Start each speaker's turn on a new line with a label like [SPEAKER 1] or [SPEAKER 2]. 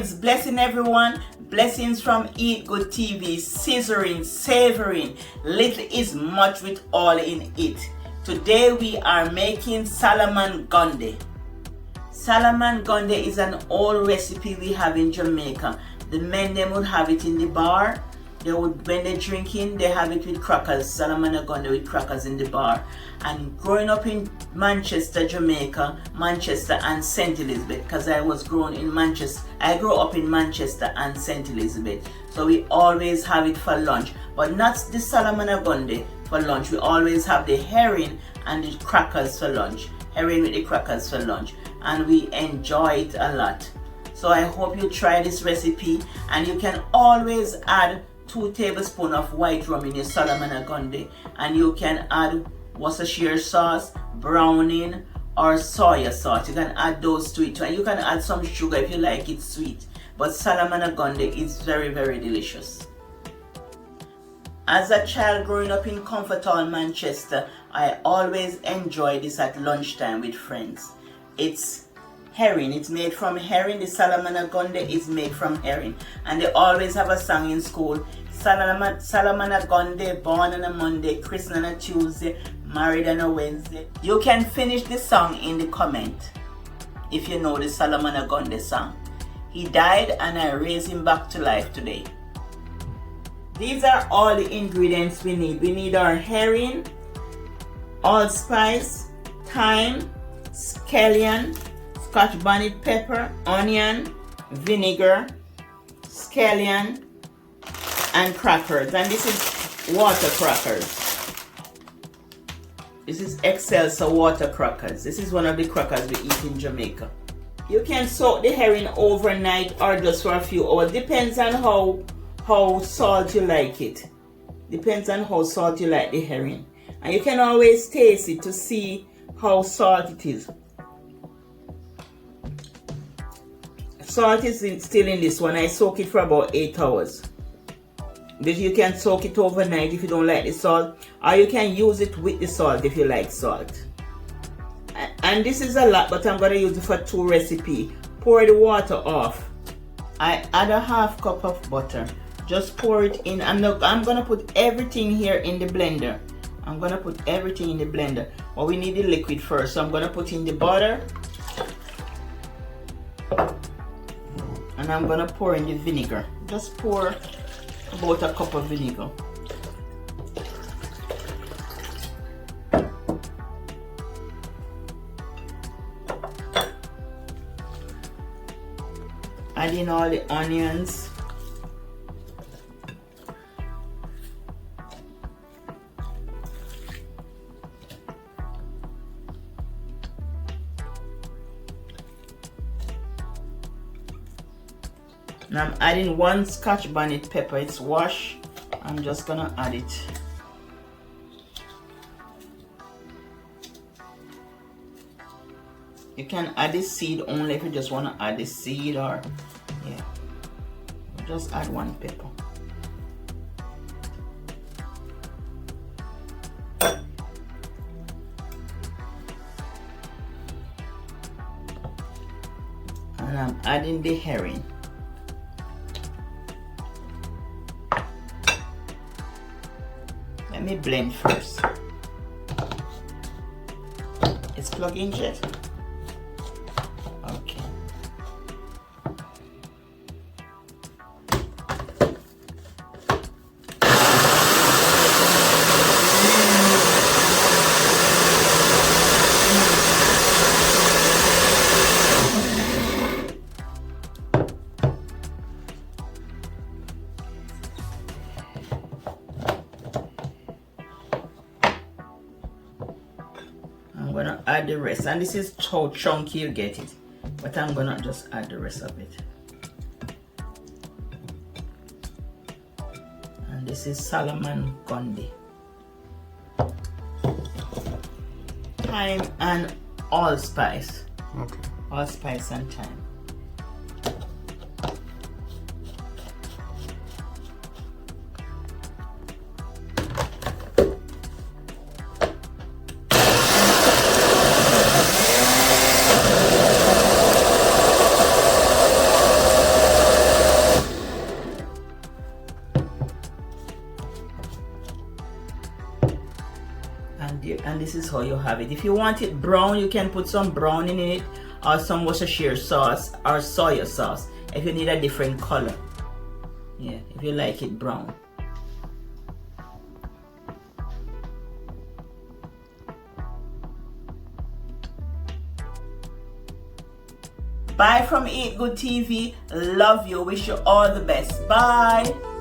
[SPEAKER 1] blessing everyone. Blessings from Eat Good TV, scissoring, savoring. Little is much with all in it. Today we are making Solomon Gundy. Solomon Gundy is an old recipe we have in Jamaica. The men them would have it in the bar. They would, when they're drinking, they have it with crackers. Solomon Gundy with crackers in the bar. And growing up in Manchester, Jamaica, Manchester and St. Elizabeth, because I was grown in Manchester. I grew up in Manchester and St. Elizabeth. So we always have it for lunch. But not the Solomon Gundy for lunch. We always have the herring and the crackers for lunch. Herring with the crackers for lunch. And we enjoy it a lot. So I hope you try this recipe. And you can always add 2 tablespoons of white rum in your Solomon Gundy, and you can add Worcestershire sauce, browning, or soya sauce. You can add those to it, and you can add some sugar if you like it sweet. But Solomon Gundy is very, very delicious. As a child growing up in Comfortall, Manchester, I always enjoy this at lunchtime with friends. It's herring. It's made from herring. The Solomon Gundy is made from herring. And they always have a song in school. Solomon Gundy, born on a Monday, christened on a Tuesday, married on a Wednesday. You can finish the song in the comment if you know the Solomon Gundy song. He died and I raised him back to life today. These are all the ingredients we need. We need our herring, allspice, thyme, scallion, scotch bonnet pepper, onion, vinegar, scallion, and crackers. And this is water crackers. This is Excelsior water crackers. This is one of the crackers we eat in Jamaica. You can soak the herring overnight or just for a few hours. Depends on how salt you like it. Depends on how salt you like the herring. And you can always taste it to see how salt it is. Salt is still in this one. I soak it for about 8 hours. But you can soak it overnight if you don't like the salt, or you can use it with the salt if you like salt. And this is a lot, but I'm going to use it for 2 recipes. Pour the water off. I add a half cup of butter. Just pour it in. I'm going to put everything here in the blender. I'm going to put everything in the blender. But we need the liquid first. So I'm going to put in the butter. And I'm going to pour in the vinegar. Just pour about a cup of vinegar. Add in all the onions. Now I'm adding 1 scotch bonnet pepper. It's washed. I'm just gonna add it. You can add the seed only if you just want to add the seed, or yeah, just add 1 pepper. And I'm adding the herring. Let me blend first. It's plugged in yet? Okay. I'm gonna add the rest, and this is how chunky you get it, but I'm gonna just add the rest of it. And this is Solomon Gundy. Thyme and allspice.
[SPEAKER 2] Okay.
[SPEAKER 1] Allspice and thyme. And this is how you have it. If you want it brown, you can put some brown in it, or some Worcestershire sauce or soy sauce if you need a different color. Yeah, if you like it brown. Bye from Eat Good TV. Love you. Wish you all the best. Bye.